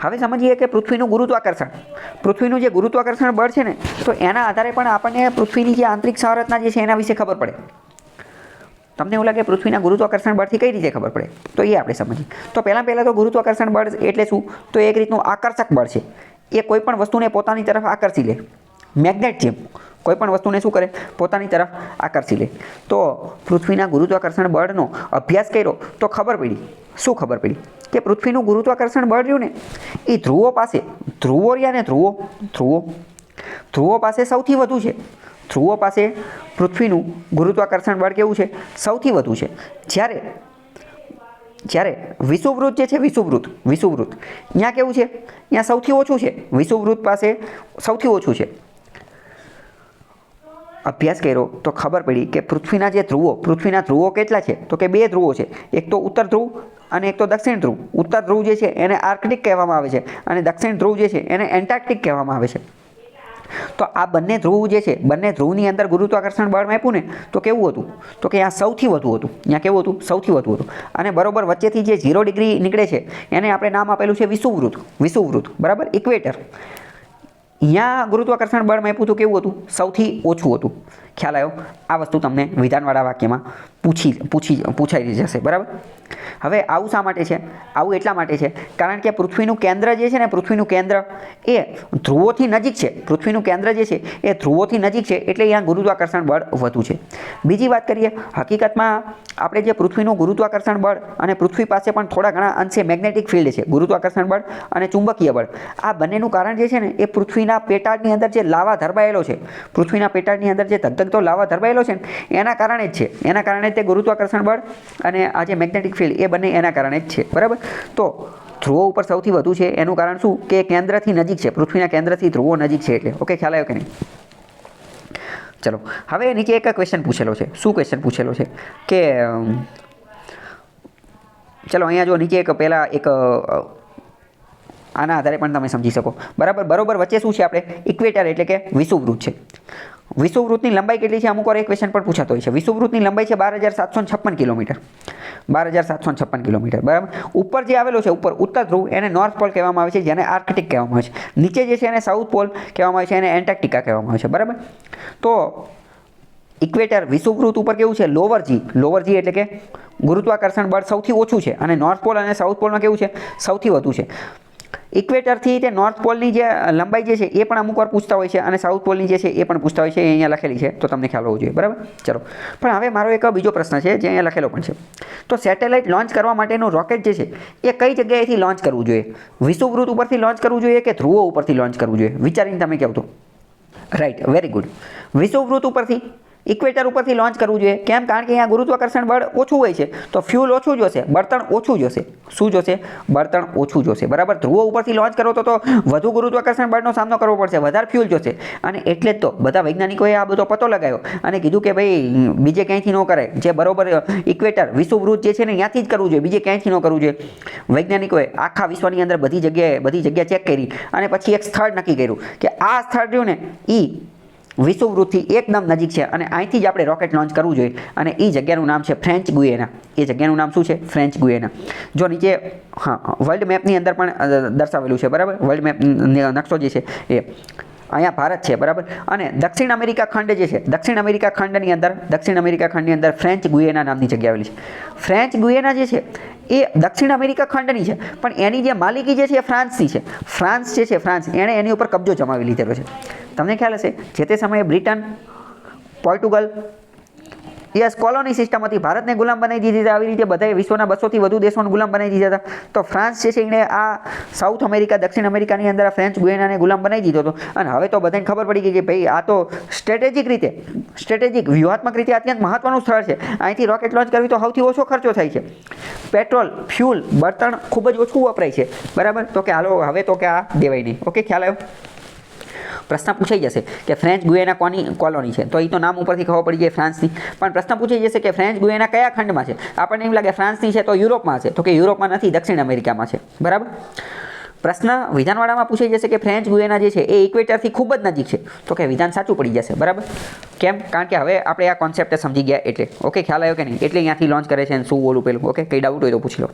હવે સમજીએ કે પૃથ્વીનું ગુરુત્વાકર્ષણ, પૃથ્વીનું જે ગુરુત્વાકર્ષણ બળ છે ને, તો એના આધારે પણ આપણને પૃથ્વીની જે આંતરિક સંરચના જે છે એના વિશે ખબર પડે. તમને એવું લાગે પૃથ્વીના ગુરુત્વાકર્ષણ બળથી કઈ રીતે ખબર પડે, તો એ આપણે સમજીએ. તો પહેલાં તો ગુરુત્વાકર્ષણ બળ એટલે શું, તો એક રીતનું આકર્ષક બળ છે. એ કોઈ પણ વસ્તુને પોતાની તરફ આકર્ષી લે, મેગ્નેટ જેમ કોઈ પણ વસ્તુને શું કરે, પોતાની તરફ આકર્ષી લે. તો પૃથ્વીના ગુરુત્વાકર્ષણ બળનો અભ્યાસ કર્યો તો ખબર પડી, શું ખબર પડી કે પૃથ્વીનું ગુરુત્વાકર્ષણ બળ રહ્યું ને એ ધ્રુવો પાસે, ધ્રુવો રહ્યા ને ધ્રુવો પાસે સૌથી વધુ છે. ધ્રુવો પાસે પૃથ્વીનું ગુરુત્વાકર્ષણ બળ કેવું છે, સૌથી વધુ છે. જ્યારે વિષુવવૃત્ત જે છે, વિષુવવૃત્ત ત્યાં કેવું છે, ત્યાં સૌથી ઓછું છે. વિષુવવૃત્ત પાસે સૌથી ઓછું છે. અભ્યાસ કર્યો તો ખબર પડી કે પૃથ્વીના ધ્રુવો કેટલા છે, તો કે 2 ધ્રુવો છે. એક તો ઉત્તર ધ્રુવ અને એક તો દક્ષિણ ધ્રુવ. ઉત્તર ધ્રુવ જે છે એને આર્કટિક કહેવામાં આવે છે અને દક્ષિણ ધ્રુવ જે છે એને એન્ટાર્કટિક કહેવામાં આવે છે. તો આ બંને ધ્રુવ જે છે, બંને ધ્રુવની અંદર ગુરુત્વાકર્ષણ બળ માપ્યું ને તો કેવું હતું, તો કે ત્યાં સૌથી વધુ હતું. ત્યાં કેવું હતું, સૌથી વધુ હતું. અને બરોબર વચ્ચેથી જે 0 ડિગ્રી નીકળે છે એને આપણે નામ આપેલું છે વિષુવવૃત્ત, બરાબર, ઇક્વેટર. અહીંયા ગુરુત્વાકર્ષણ બળ માપ્યું હતું, કેવું હતું, સૌથી ઓછું હતું. ખ્યાલ આવ્યો? આ વસ્તુ તમને વિધાનવાળા વાક્યમાં પૂછાઈ જશે, બરાબર. હવે આવું શા માટે છે, આવું એટલા માટે છે કારણ કે પૃથ્વીનું કેન્દ્ર જે છે ને, પૃથ્વીનું કેન્દ્ર એ ધ્રુવોથી નજીક છે. પૃથ્વીનું કેન્દ્ર જે છે એ ધ્રુવોથી નજીક છે, એટલે અહીંયા ગુરુત્વાકર્ષણ બળ વધુ છે. બીજી વાત કરીએ, હકીકતમાં આપણે જે પૃથ્વીનું ગુરુત્વાકર્ષણ બળ અને પૃથ્વી પાસે પણ થોડા ઘણા અંશે મેગ્નેટિક ફિલ્ડ છે, ગુરુત્વાકર્ષણ બળ અને ચુંબકીય બળ. આ બંનેનું કારણ જે છે ને એ પૃથ્વીના પેટાળની અંદર જે લાવા ધરબાયેલો છે, પૃથ્વીના પેટાળની અંદર જે ધગધગતો લાવા ધરબાયેલો છે ને એના કારણે જ છે. એના કારણે તે ગુરુત્વાકર્ષણ બળ અને આ જે મેગ્નેટિક ફિલ્ડ એ બંને એના કારણે જ છે, બરાબર. તો ધ્રુવો ઉપર સૌથી વધુ છે એનું કારણ શું, કે કેન્દ્રથી નજીક છે, પૃથ્વીના કેન્દ્રથી ધ્રુવો નજીક છે એટલે. ઓકે, ખ્યાલ આવ્યો કે નહીં? ચલો, હવે નીચે એક ક્વેશ્ચન પૂછેલો છે. શું ક્વેશ્ચન પૂછેલો છે કે ચલો અહીંયા જો નીચે એક આના આધારે પણ તમે સમજી શકો, બરોબર વચ્ચે શું છે, આપણે ઇક્વેટર એટલે કે વિષુવવૃત્ત છે. વિષુવવૃત્તની લંબાઈ કેટલી છે, અમુક વાર એક ક્વેશ્ચન પણ પૂછાતો હોય છે. વિષુવવૃત્તની લંબાઈ છે 12,756 કિલોમીટર, 12,756 કિલોમીટર, બરાબર. ઉપર જે આવેલો છે, ઉપર ઉત્તર ધ્રુવ એને નોર્થ પોલ કહેવામાં આવે છે, જેને આર્કટિક કહેવામાં આવે છે. નીચે જે છે એને સાઉથ પોલ કહેવામાં આવે છે, એને એન્ટાર્કટિકા કહેવામાં આવે છે, બરાબર. તો ઇક્વેટર વિષુવવૃત્ત ઉપર કેવું છે, લોવર જી એટલે કે ગુરુત્વાકર્ષણ બળ સૌથી ઓછું છે અને નોર્થ પોલ અને સાઉથ પોલમાં કેવું છે, સૌથી વધુ છે. ઇક્વેટરથી તે નોર્થ પોલની જે લંબાઈ જે છે એ પણ અમુક વાર પૂછતા હોય છે અને સાઉથ પોલની જે છે એ પણ પૂછતા હોય છે. એ અહીંયા લખેલી છે તો તમને ખ્યાલ હોવો જોઈએ, બરાબર. ચલો, પણ હવે મારો એક બીજો પ્રશ્ન છે જે અહીંયા લખેલો પણ છે. તો સેટેલાઇટ લોન્ચ કરવા માટેનું રોકેટ જે છે એ કઈ જગ્યાએથી લોન્ચ કરવું જોઈએ, વિષુવવૃત્ત ઉપરથી લોન્ચ કરવું જોઈએ કે ધ્રુવો ઉપરથી લોન્ચ કરવું જોઈએ, વિચારીને તમે કહો તો. Right, very good. વિષુવવૃત્ત ઉપરથી, ઇક્વેટર ઉપરથી લોન્ચ કરવું જોઈએ. કેમ? કારણ કે અહીંયા ગુરુત્વાકર્ષણ બળ ઓછું હોય છે તો ફ્યુલ ઓછું જોશે, બળતણ ઓછું જોશે. શું જોશે? બળતણ ઓછું જોશે, બરાબર. ધ્રુવો ઉપરથી લોન્ચ કરો તો વધુ ગુરુત્વાકર્ષણ બળનો સામનો કરવો પડશે, વધારે ફ્યુલ જોશે. અને એટલે જ તો બધા વૈજ્ઞાનિકોએ આ બધો પતો લગાવ્યો અને કીધું કે ભાઈ બીજે ક્યાંયથી ન કરાય, જે બરોબર ઇક્વેટર વિષુવવૃત્ત જે છે ને ત્યાંથી જ કરવું જોઈએ, બીજે ક્યાંયથી ન કરવું જોઈએ. વૈજ્ઞાનિકોએ આખા વિશ્વની અંદર બધી જગ્યા ચેક કરી અને પછી એક સ્થળ નક્કી કર્યું કે આ સ્થળ રહ્યું ને એ વિષુવવૃત્તથી એકદમ નજીક છે અને અહીંથી જ આપણે રોકેટ લોન્ચ કરવું જોઈએ. અને એ જગ્યાનું નામ છે ફ્રેન્ચ ગુયેના. એ જગ્યાનું નામ શું છે? ફ્રેન્ચ ગુયેના. જો નીચે વર્લ્ડ મેપની અંદર પણ દર્શાવેલું છે, બરાબર. વર્લ્ડ મેપ નકશો જે છે એ અહીંયા ભારત છે, બરાબર. અને દક્ષિણ અમેરિકા ખંડ જે છે, દક્ષિણ અમેરિકા ખંડની અંદર ફ્રેન્ચ ગુયેના નામની જગ્યા આવેલી છે. ફ્રેન્ચ ગુયેના જે છે એ દક્ષિણ અમેરિકા ખંડની છે, પણ એની જે માલિકી જે છે એ ફ્રાન્સની છે. ફ્રાન્સ જે છે, એણે એની ઉપર કબજો જમાવી લીધેલો છે. તમને ખ્યાલ હશે જે તે સમયે Britain, Portugal, yes, colony system હતી, ભારતને ગુલામ બનાવી દીધી હતી. આવી રીતે બધાએ વિશ્વના 200થી વધુ દેશોને ગુલામ બનાવી દીધા હતા. તો ફ્રાન્સ જે છે એણે આ સાઉથ અમેરિકા, દક્ષિણ અમેરિકાની અંદર આ ફ્રેન્ચ ગુયેનાને ગુલામ બનાવી દીધો હતો. અને હવે તો બધાને ખબર પડી ગઈ કે ભાઈ આ તો સ્ટ્રેટેજિક વ્યૂહાત્મક રીતે અત્યંત મહત્વનું સ્થળ છે. અહીંથી રોકેટ લોન્ચ કરવી તો સૌથી ઓછો ખર્ચો થાય છે. પેટ્રોલ, ફ્યુલ, બળતણ ખૂબ જ ઓછું વપરાય છે, બરાબર. તો કે હાલો હવે તો કે આ દેવાય નહીં. ઓકે, ખ્યાલ આવ્યો? પ્રશ્ન પૂછાઈ જશે કે ફ્રેન્ચ ગુયેના કોની કોલોની છે, તો એ તો નામ ઉપરથી ખબર પડી જાય ફ્રાન્સની. પણ પ્રશ્ન પૂછાઈ જશે કે ફ્રેન્ચ ગુયેના કયા ખંડમાં છે. આપણને એમ લાગે ફ્રાન્સની છે તો યુરોપમાં છે, તો કે યુરોપમાં નથી, દક્ષિણ અમેરિકામાં છે, બરાબર. પ્રશ્ન વિધાનવાળામાં પૂછાઈ જશે કે ફ્રેન્ચ ગુયેના જે છે એ ઇક્વેટરથી ખૂબ જ નજીક છે, તો કે વિધાન સાચું પડી જશે, બરાબર. કેમ? કારણ કે હવે આપણે આ કોન્સેપ્ટ સમજી ગયા એટલે. ઓકે, ખ્યાલ આવ્યો કે નહીં? એટલે અહીંયાથી લોન્ચ કરે છે અને શું બોલું પેલું. ઓકે, કઈ ડાઉટ હોય તો પૂછી લો.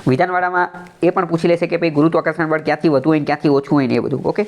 વિધાનવાળામાં એ પણ પૂછી લેશે કે ભાઈ ગુરુત્વાકર્ષણ બળ ક્યાંથી વધુ હોય ને ક્યાંથી ઓછું હોય ને એ બધું. ઓકે.